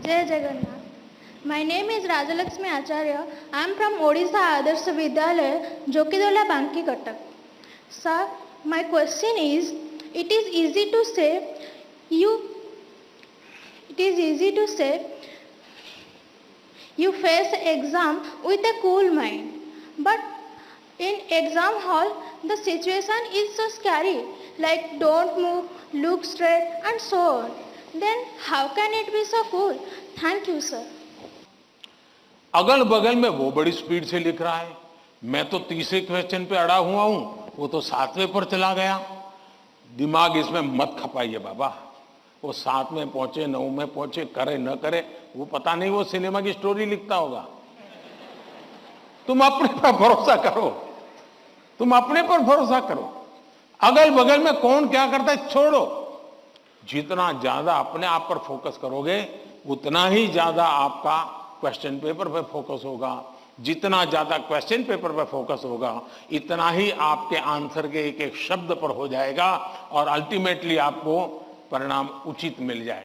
Jai Jagannath. My name is Rajalakshmi Acharya. I am from Odisha Adarsh Vidyalaya, Jokidola, Banki, Cuttack. Sir, my question is, it is easy to say you face exam with a cool mind, but in exam hall the situation is so scary, like don't move, look straight and so on. Then how can it be so cool? Thank you, sir. अगल बगल में वो बड़ी speed से लिख रहा है, मैं तो तीसरे क्वेश्चन पे अड़ा हुआ हूं, वो तो सातवें पर चला गया। दिमाग इसमें मत खपाइए बाबा, वो 7 में पहुंचे 9 में पहुंचे, करे न करे, वो पता नहीं, वो सिनेमा की स्टोरी लिखता होगा। तुम अपने पर भरोसा करो, तुम अपने पर भरोसा करो। अगल बगल में कौन क्या करता है छोड़ो। जितना ज्यादा अपने आप पर फोकस करोगे उतना ही ज्यादा आपका क्वेश्चन पेपर पर फोकस होगा। जितना ज्यादा क्वेश्चन पेपर पर फोकस होगा इतना ही आपके आंसर के एक एक शब्द पर हो जाएगा और अल्टीमेटली आपको परिणाम उचित मिल जाएगा।